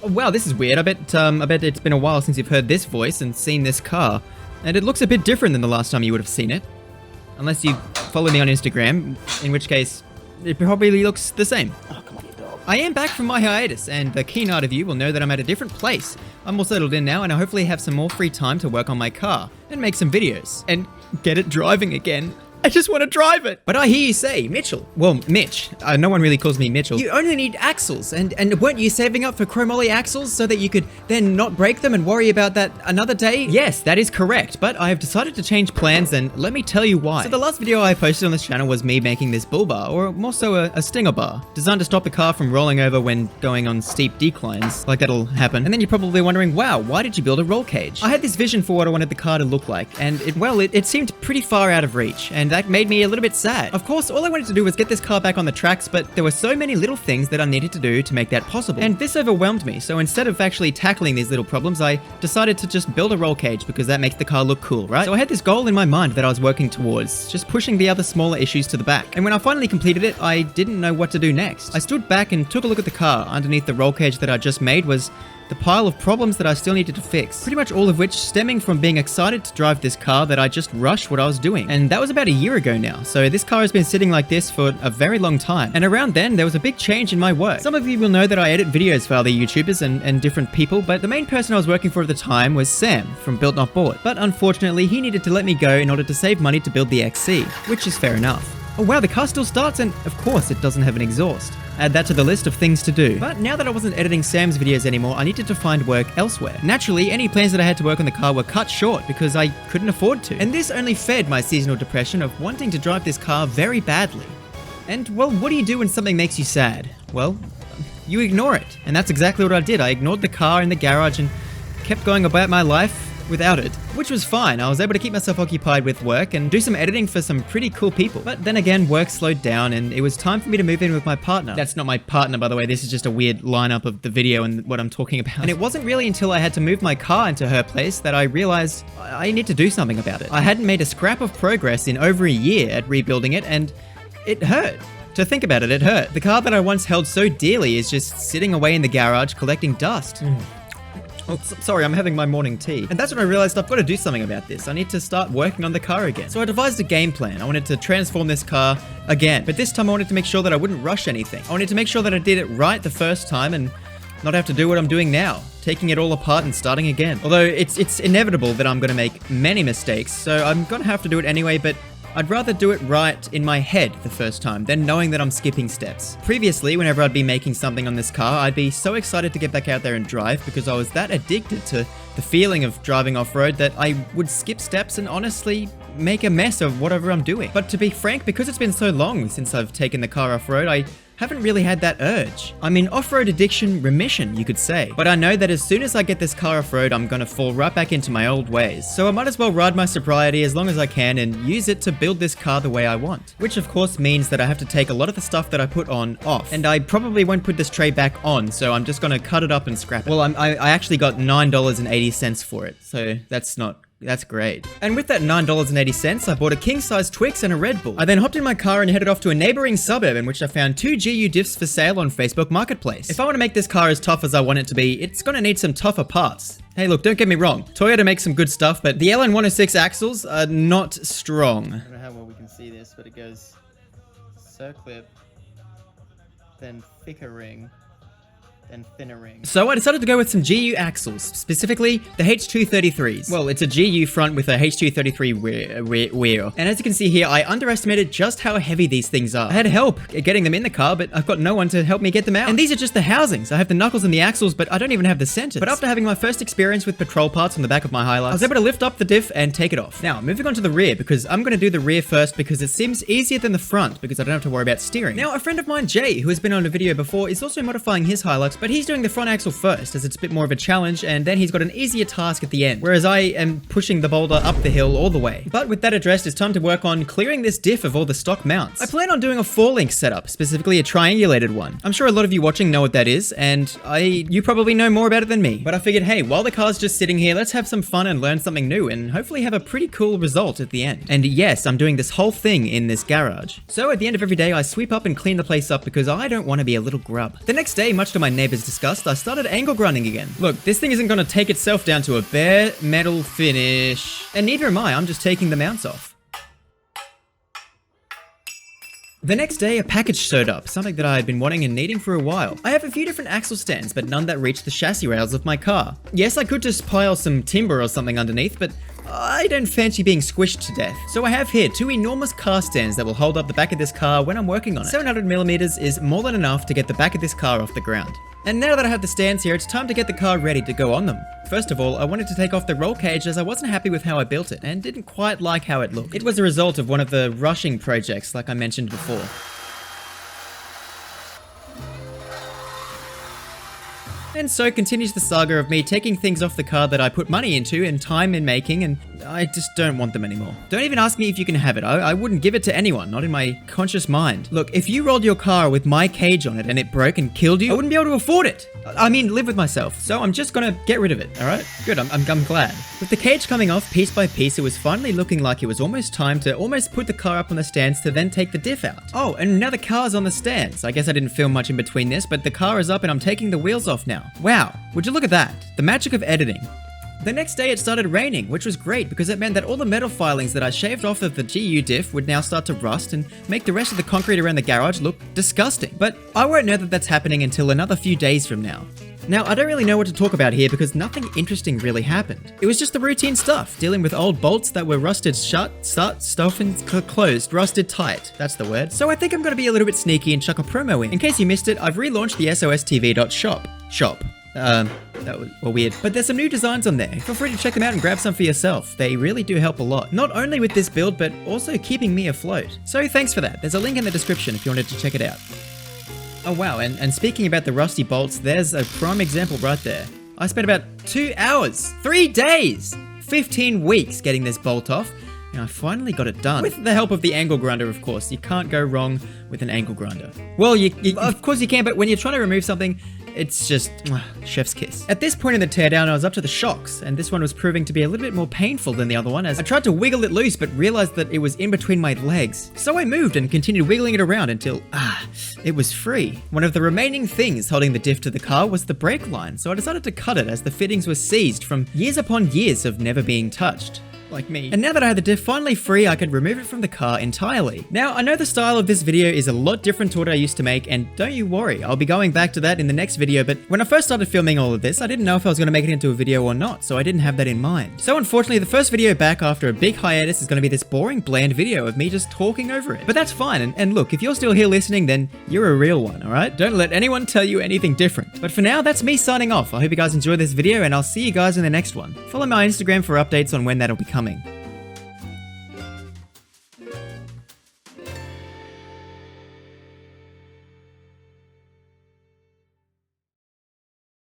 Oh, wow, this is weird. I bet it's been a while since you've heard this voice and seen this car. And it looks a bit different than the last time you would have seen it. Unless you follow me on Instagram, in which case, it probably looks the same. Oh, come on, you dog. I am back from my hiatus, and the keen-eyed of you will know that I'm at a different place. I'm all settled in now, and I hopefully have some more free time to work on my car, and make some videos, and get it driving again. I just want to drive it. But I hear you say, Mitchell. Well, Mitch. No one really calls me Mitchell. You only need axles. And weren't you saving up for chromoly axles so that you could then not break them and worry about that another day? Yes, that is correct. But I have decided to change plans, and let me tell you why. So the last video I posted on this channel was me making this bull bar, or more so a stinger bar, designed to stop the car from rolling over when going on steep declines. Like that'll happen. And then you're probably wondering, wow, why did you build a roll cage? I had this vision for what I wanted the car to look like, and it seemed pretty far out of reach. And that made me a little bit sad. Of course, all I wanted to do was get this car back on the tracks, but there were so many little things that I needed to do to make that possible. And this overwhelmed me, so instead of actually tackling these little problems, I decided to just build a roll cage because that makes the car look cool, right? So I had this goal in my mind that I was working towards, just pushing the other smaller issues to the back. And when I finally completed it, I didn't know what to do next. I stood back and took a look at the car. Underneath the roll cage that I just made was the pile of problems that I still needed to fix. Pretty much all of which stemming from being excited to drive this car that I just rushed what I was doing. And that was about a year ago now. So this car has been sitting like this for a very long time. And around then, there was a big change in my work. Some of you will know that I edit videos for other YouTubers and different people, but the main person I was working for at the time was Sam from Built Not Bought. But unfortunately, he needed to let me go in order to save money to build the XC, which is fair enough. Oh wow, the car still starts, and of course it doesn't have an exhaust. Add that to the list of things to do. But now that I wasn't editing Sam's videos anymore, I needed to find work elsewhere. Naturally, any plans that I had to work on the car were cut short because I couldn't afford to. And this only fed my seasonal depression of wanting to drive this car very badly. And well, what do you do when something makes you sad? Well, you ignore it. And that's exactly what I did. I ignored the car in the garage and kept going about my life without it, which was fine. I was able to keep myself occupied with work and do some editing for some pretty cool people. But then again, work slowed down and it was time for me to move in with my partner. That's not my partner, by the way. This is just a weird lineup of the video and what I'm talking about. And it wasn't really until I had to move my car into her place that I realized I need to do something about it. I hadn't made a scrap of progress in over a year at rebuilding it, and it hurt. To think about it, it hurt. The car that I once held so dearly is just sitting away in the garage collecting dust. Oh, sorry, I'm having my morning tea. And that's when I realized I've got to do something about this. I need to start working on the car again. So I devised a game plan. I wanted to transform this car again. But this time I wanted to make sure that I wouldn't rush anything. I wanted to make sure that I did it right the first time and not have to do what I'm doing now, taking it all apart and starting again. Although it's inevitable that I'm going to make many mistakes, so I'm going to have to do it anyway, but I'd rather do it right in my head the first time than knowing that I'm skipping steps. Previously, whenever I'd be making something on this car, I'd be so excited to get back out there and drive because I was that addicted to the feeling of driving off-road that I would skip steps and honestly make a mess of whatever I'm doing. But to be frank, because it's been so long since I've taken the car off-road, I haven't really had that urge. I'm in off-road addiction remission, you could say. But I know that as soon as I get this car off-road, I'm gonna fall right back into my old ways. So I might as well ride my sobriety as long as I can and use it to build this car the way I want. Which of course means that I have to take a lot of the stuff that I put on off. And I probably won't put this tray back on, so I'm just gonna cut it up and scrap it. Well, I actually got $9.80 for it, so that's great. And with that $9.80, I bought a king-size Twix and a Red Bull. I then hopped in my car and headed off to a neighboring suburb in which I found 2 GU diffs for sale on Facebook Marketplace. If I want to make this car as tough as I want it to be, it's gonna need some tougher parts. Hey look, don't get me wrong, Toyota makes some good stuff, but the LN106 axles are not strong. I don't know how well we can see this, but it goes circlip, then thicker ring, and thinner ring. So I decided to go with some GU axles, specifically the H233s. Well, it's a GU front with a H233 rear. And as you can see here, I underestimated just how heavy these things are. I had help getting them in the car, but I've got no one to help me get them out. And these are just the housings. I have the knuckles and the axles, but I don't even have the centers. But after having my first experience with patrol parts on the back of my Hilux, I was able to lift up the diff and take it off. Now, moving on to the rear, because I'm going to do the rear first because it seems easier than the front, because I don't have to worry about steering. Now, a friend of mine, Jay, who has been on a video before, is also modifying his Hilux, but he's doing the front axle first, as it's a bit more of a challenge, and then he's got an easier task at the end, whereas I am pushing the boulder up the hill all the way. But with that addressed, it's time to work on clearing this diff of all the stock mounts. I plan on doing a 4-link setup, specifically a triangulated one. I'm sure a lot of you watching know what that is, and you probably know more about it than me. But I figured, hey, while the car's just sitting here, let's have some fun and learn something new, and hopefully have a pretty cool result at the end. And yes, I'm doing this whole thing in this garage. So at the end of every day, I sweep up and clean the place up because I don't want to be a little grub. The next day, much to my neighbor's neighbors discussed, I started angle grinding again. Look, this thing isn't gonna take itself down to a bare metal finish. And neither am I, I'm just taking the mounts off. The next day, a package showed up, something that I had been wanting and needing for a while. I have a few different axle stands, but none that reach the chassis rails of my car. Yes, I could just pile some timber or something underneath, but I don't fancy being squished to death. So I have here 2 enormous car stands that will hold up the back of this car when I'm working on it. 700mm is more than enough to get the back of this car off the ground. And now that I have the stands here, it's time to get the car ready to go on them. First of all, I wanted to take off the roll cage as I wasn't happy with how I built it and didn't quite like how it looked. It was a result of one of the rushing projects like I mentioned before. And so continues the saga of me taking things off the car that I put money into and time in making, and I just don't want them anymore. Don't even ask me if you can have it. I wouldn't give it to anyone, not in my conscious mind. Look, if you rolled your car with my cage on it and it broke and killed you, I wouldn't be able to afford it. I mean, live with myself. So I'm just gonna get rid of it, alright? Good, I'm glad. With the cage coming off piece by piece, it was finally looking like it was almost time to almost put the car up on the stands to then take the diff out. Oh, and now the car's on the stands. I guess I didn't film much in between this, but the car is up and I'm taking the wheels off now. Wow, would you look at that? The magic of editing. The next day it started raining, which was great because it meant that all the metal filings that I shaved off of the GU diff would now start to rust and make the rest of the concrete around the garage look disgusting. But I won't know that that's happening until another few days from now. Now, I don't really know what to talk about here because nothing interesting really happened. It was just the routine stuff, dealing with old bolts that were rusted shut, closed, rusted tight. That's the word. So I think I'm gonna be a little bit sneaky and chuck a promo in. In case you missed it, I've relaunched the SOSTV.shop. That was weird. But there's some new designs on there. Feel free to check them out and grab some for yourself. They really do help a lot. Not only with this build, but also keeping me afloat. So thanks for that. There's a link in the description if you wanted to check it out. Oh wow, and speaking about the rusty bolts, there's a prime example right there. I spent about 2 hours, 3 days, 15 weeks getting this bolt off, and I finally got it done. With the help of the angle grinder, of course. You can't go wrong with an angle grinder. Well, of course you can, but when you're trying to remove something, it's just chef's kiss. At this point in the teardown, I was up to the shocks, and this one was proving to be a little bit more painful than the other one as I tried to wiggle it loose but realized that it was in between my legs. So I moved and continued wiggling it around until, it was free. One of the remaining things holding the diff to the car was the brake line, so I decided to cut it as the fittings were seized from years upon years of never being touched. Like me. And now that I had the diff finally free, I could remove it from the car entirely. Now, I know the style of this video is a lot different to what I used to make, and don't you worry, I'll be going back to that in the next video, but when I first started filming all of this, I didn't know if I was going to make it into a video or not, so I didn't have that in mind. So unfortunately, the first video back after a big hiatus is going to be this boring, bland video of me just talking over it. But that's fine, and look, if you're still here listening, then you're a real one, alright? Don't let anyone tell you anything different. But for now, that's me signing off. I hope you guys enjoyed this video, and I'll see you guys in the next one. Follow my Instagram for updates on when that'll be coming.